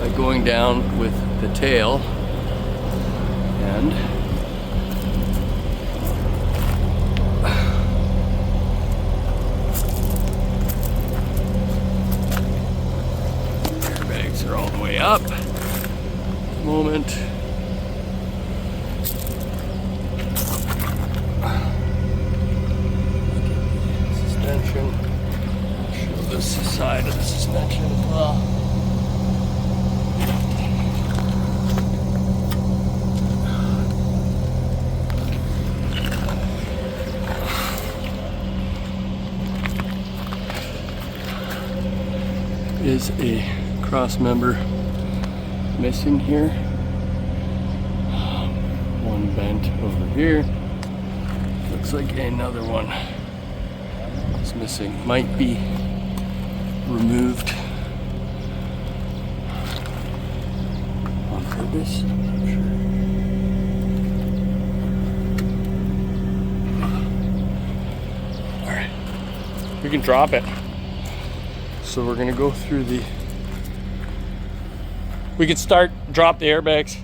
by going down with the tail and airbags are all the way up at the moment. Suspension. Show this side of the suspension as well. Is a cross member missing here. One bent over here. Looks like another one is missing. Might be removed on purpose. I'm not sure. All right, we can drop it. So we're gonna go through the. We could drop the airbags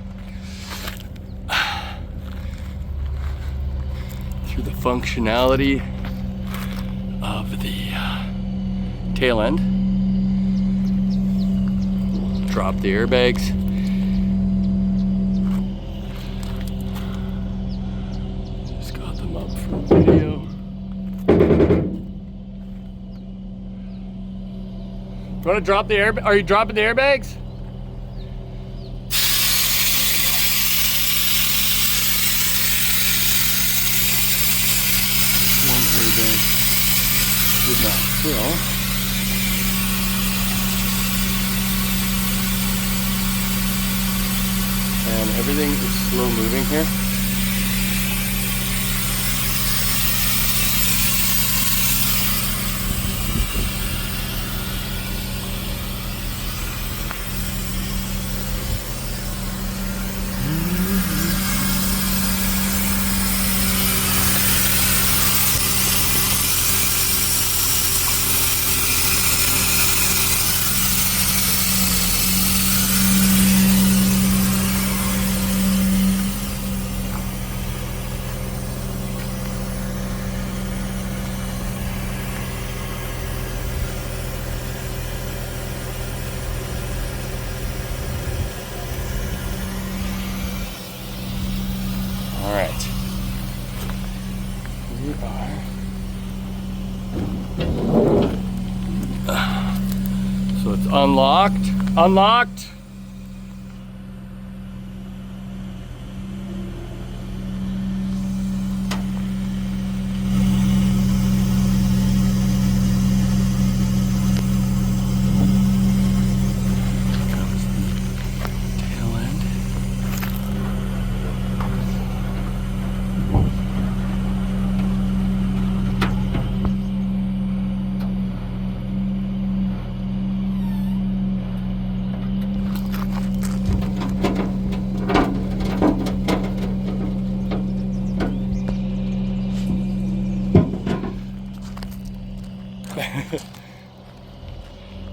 through the functionality of the tail end. We'll drop the airbags. Just got them up for video. You want to drop the air? Are you dropping the airbags? One airbag did not fill. And everything is slow moving here. So it's unlocked. Unlocked.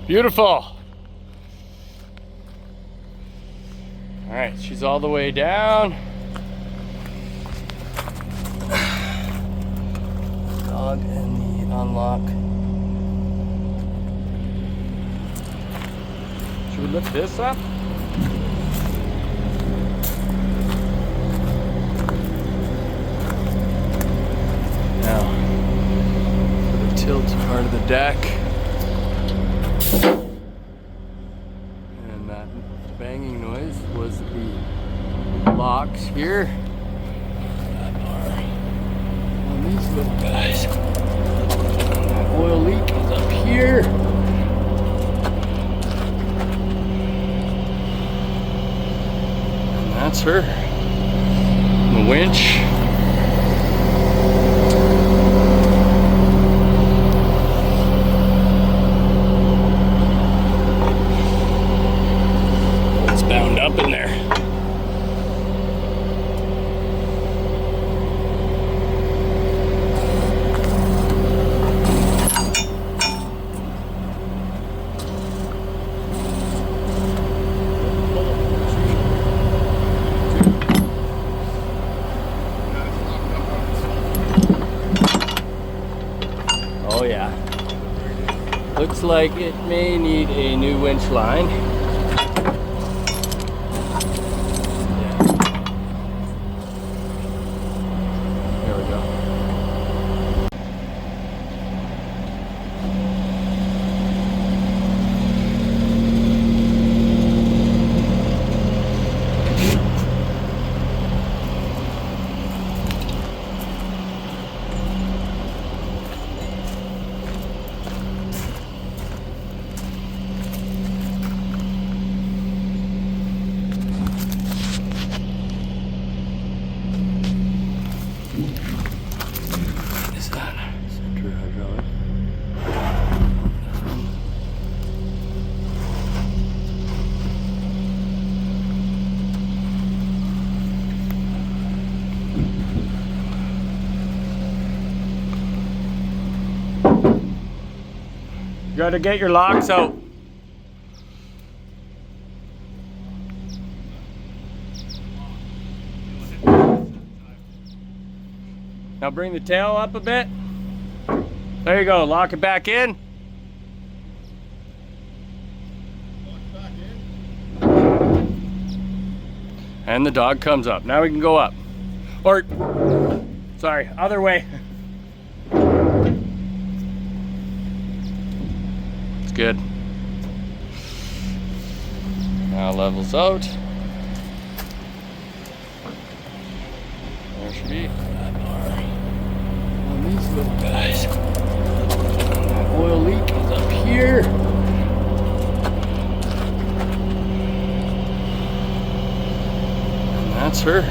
Beautiful. All right, she's all the way down. Dog and the unlock. Should we lift this up? Now, for the tilt part of the deck. And that banging noise was the locks here that are on these little guys. The oil leak is up here. And that's her. The winch. Bound up in there. looks like it may need a new winch line. There we go. You gotta get your locks out. Now bring the tail up a bit. There you go, lock it back in. And the dog comes up. Now we can go up. Or, sorry, other way. It's good. Now levels out. There should be on these little guys. Oil leak is up here. And that's her.